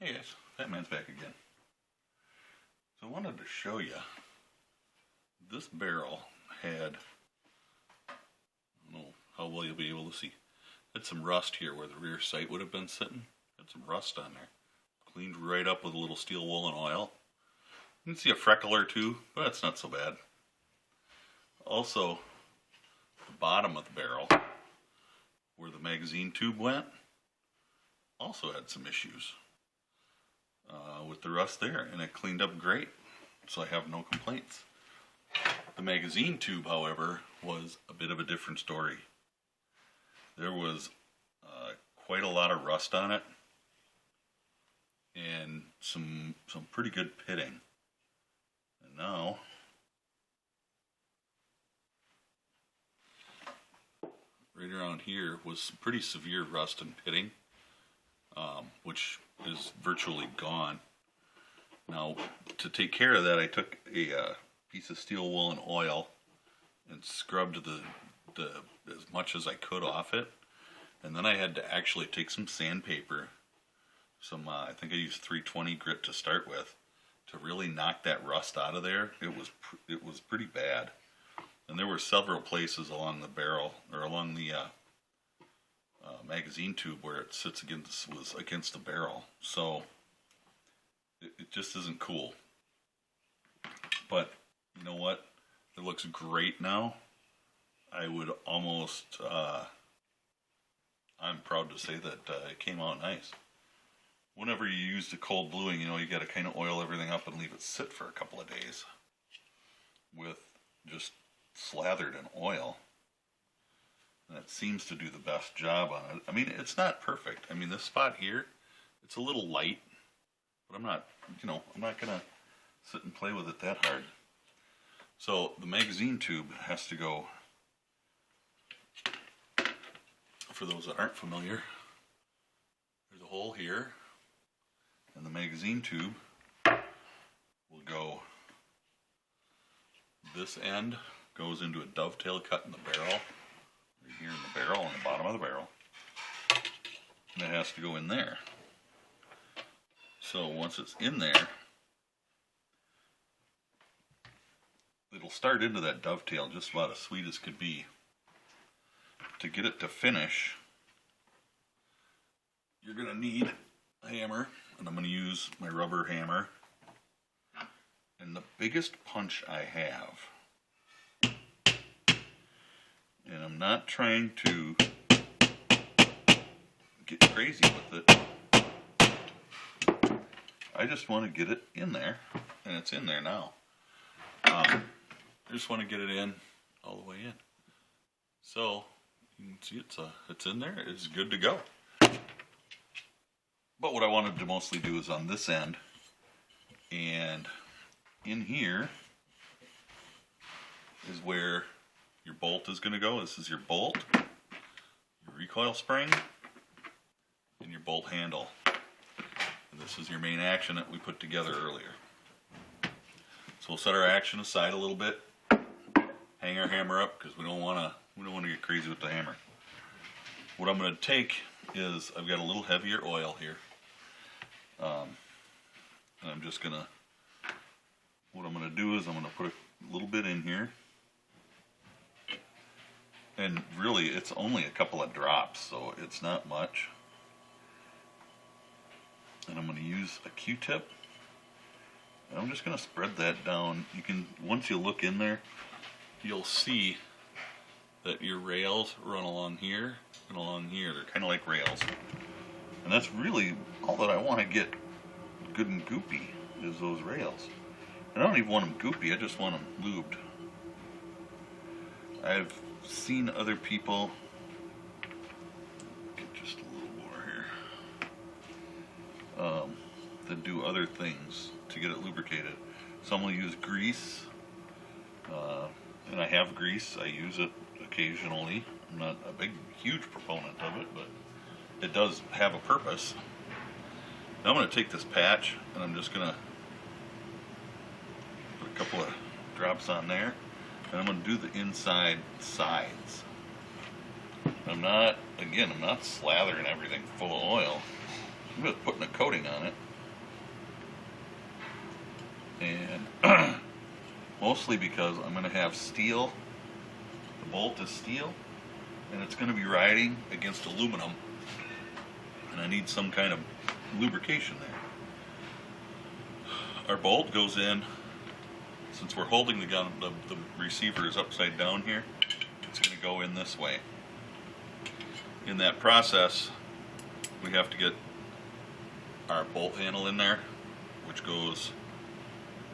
Hey guys, Fat Man's back again. So I wanted to show you, this barrel had, I don't know how well you'll be able to see, had some rust here where the rear sight would have been sitting. Had some rust on there. Cleaned right up with a little steel wool and oil. You can see a freckle or two, but that's not so bad. Also, the bottom of the barrel, where the magazine tube went, also had some issues with the rust there, and it cleaned up great, so I have no complaints. The magazine tube, however, was a bit of a different story. There was quite a lot of rust on it, and some pretty good pitting. And now, right around here was some pretty severe rust and pitting, which is virtually gone. Now, to take care of that, I took a piece of steel wool and oil and scrubbed the as much as I could off it, and then I had to actually take some sandpaper, I think I used 320 grit to start with, to really knock that rust out of there. It was pretty bad, and there were several places along the barrel, or along the magazine tube, where it sits against the barrel. So it just isn't cool. But you know what? It looks great now. I would almost, I'm proud to say that it came out nice. Whenever you use the cold bluing, you got to kind of oil everything up and leave it sit for a couple of days with just slathered in oil. And it seems to do the best job on it. I mean, it's not perfect. I mean, this spot here, it's a little light, but I'm not gonna sit and play with it that hard. So the magazine tube has to go, for those that aren't familiar, there's a hole here, and the magazine tube will go, this end goes into a dovetail cut in the barrel, right here in the barrel, on the bottom of the barrel, and it has to go in there. So once it's in there, it'll start into that dovetail just about as sweet as could be. To get it to finish, you're going to need a hammer, and I'm going to use my rubber hammer. And the biggest punch I have, and I'm not trying to get crazy with it, I just want to get it in there, and it's in there now. I just want to get it in, all the way in. So, you can see it's in there, it's good to go. But what I wanted to mostly do is on this end, and in here is where your bolt is going to go. This is your bolt, your recoil spring, and your bolt handle. And this is your main action that we put together earlier. So we'll set our action aside a little bit, hang our hammer up, because we don't want to get crazy with the hammer. What I'm going to take is, I've got a little heavier oil here, and I'm just gonna, what I'm going to do is I'm going to put a little bit in here, and really it's only a couple of drops, so it's not much. And I'm going to use a Q-tip, and I'm just going to spread that down. You can, once you look in there, you'll see that your rails run along here and along here. They're kind of like rails. And that's really all that I want to get good and goopy, is those rails. And I don't even want them goopy, I just want them lubed. I've seen other people, get just a little more here, that do other things to get it lubricated. Some will use grease, and I have grease. I use it occasionally. I'm not a huge proponent of it, but it does have a purpose. Now I'm going to take this patch, and I'm just going to put a couple of drops on there, and I'm going to do the inside sides. I'm not slathering everything full of oil. I'm just putting a coating on it. And mostly because I'm going to have steel. The bolt is steel, and it's going to be riding against aluminum, and I need some kind of lubrication there. Our bolt goes in, since we're holding the gun, the receiver is upside down here, it's going to go in this way. In that process, we have to get our bolt handle in there, which goes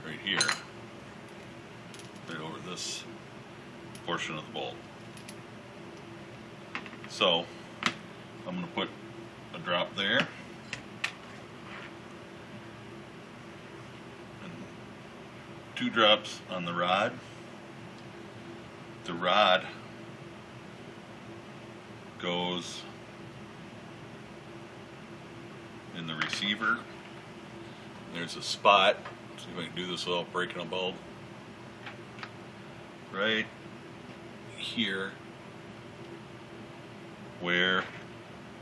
right here, right over this portion of the bolt. So I'm going to put a drop there, and 2 drops on the rod. The rod goes in the receiver. There's a spot, see if I can do this without breaking a bulb, right here where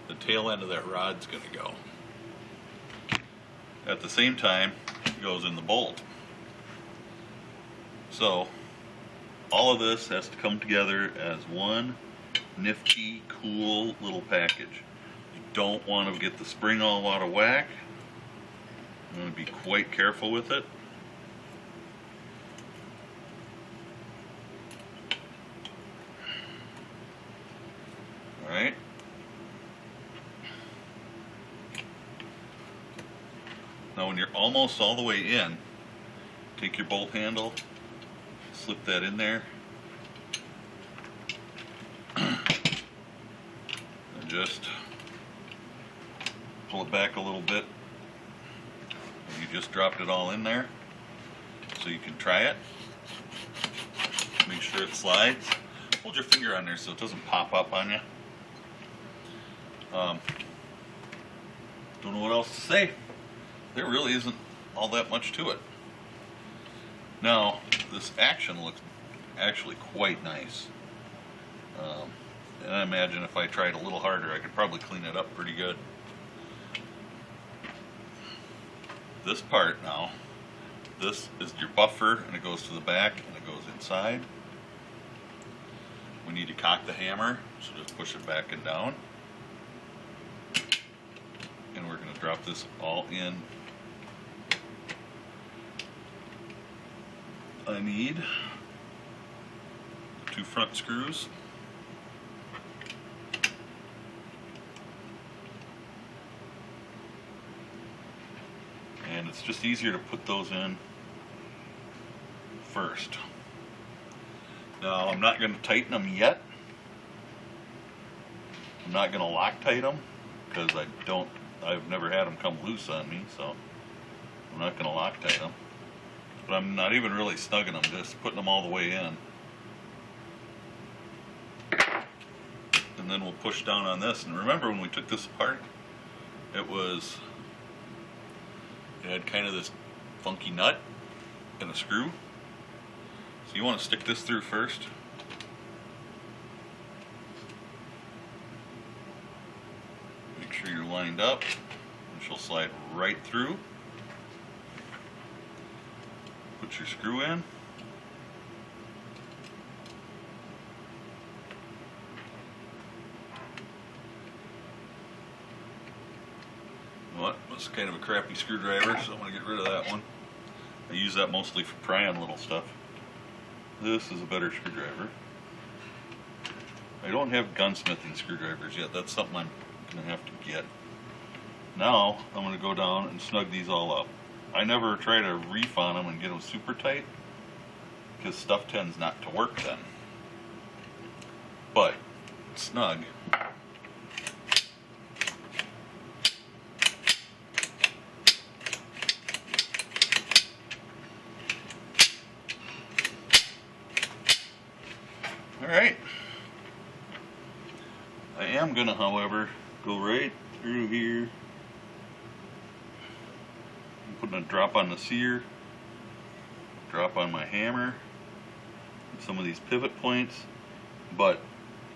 the tail end of that rod's going to go. At the same time, it goes in the bolt. So all of this has to come together as one nifty, cool little package. You don't want to get the spring all out of whack. You want to be quite careful with it. Alright. Now when you're almost all the way in, take your bolt handle, slip that in there, just pull it back a little bit. You just dropped it all in there, so you can try it. Make sure it slides. Hold your finger on there so it doesn't pop up on you. Don't know what else to say. There really isn't all that much to it. Now, this action looks actually quite nice. And I imagine if I tried a little harder, I could probably clean it up pretty good. This part now, this is your buffer, and it goes to the back and it goes inside. We need to cock the hammer, so just push it back and down. And we're going to drop this all in. I need 2 front screws. And it's just easier to put those in first. Now I'm not going to tighten them yet. I'm not going to Loctite them because I've never had them come loose on me, so I'm not going to Loctite them. But I'm not even really snugging them, just putting them all the way in. And then we'll push down on this. And remember when we took this apart, it had kind of this funky nut and a screw. So you want to stick this through first. Make sure you're lined up, and she'll slide right through. Put your screw in. What? That's kind of a crappy screwdriver, so I'm going to get rid of that one. I use that mostly for prying little stuff. This is a better screwdriver. I don't have gunsmithing screwdrivers yet. That's something I'm going to have to get. Now I'm going to go down and snug these all up. I never try to reef on them and get them super tight because stuff tends not to work then. But snug. Alright. I am going to, however, go right through here. I'm putting a drop on the sear, drop on my hammer, and some of these pivot points, but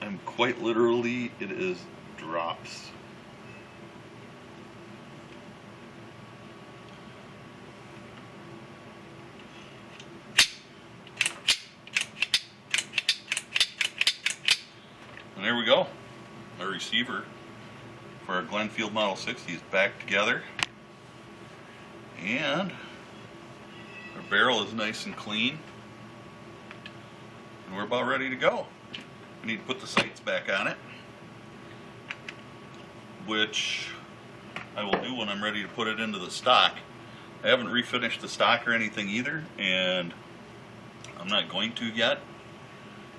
I'm quite literally, it is drops. And there we go. Our receiver for our Glenfield Model 60 is back together. And our barrel is nice and clean. And we're about ready to go. We need to put the sights back on it, which I will do when I'm ready to put it into the stock. I haven't refinished the stock or anything either, and I'm not going to yet.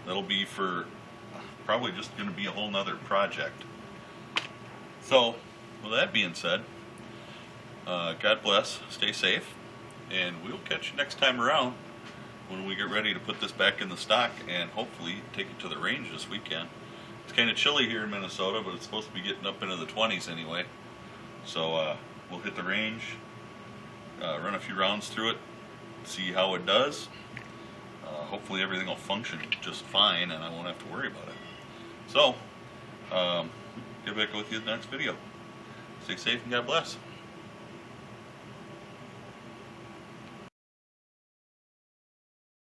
That'll be for probably just going to be a whole nother project. So, with that being said, God bless, stay safe, and we'll catch you next time around when we get ready to put this back in the stock and hopefully take it to the range this weekend. It's kind of chilly here in Minnesota, but it's supposed to be getting up into the 20s anyway. So we'll hit the range, run a few rounds through it, see how it does. Hopefully everything will function just fine and I won't have to worry about it. So, get back with you in the next video. Stay safe and God bless.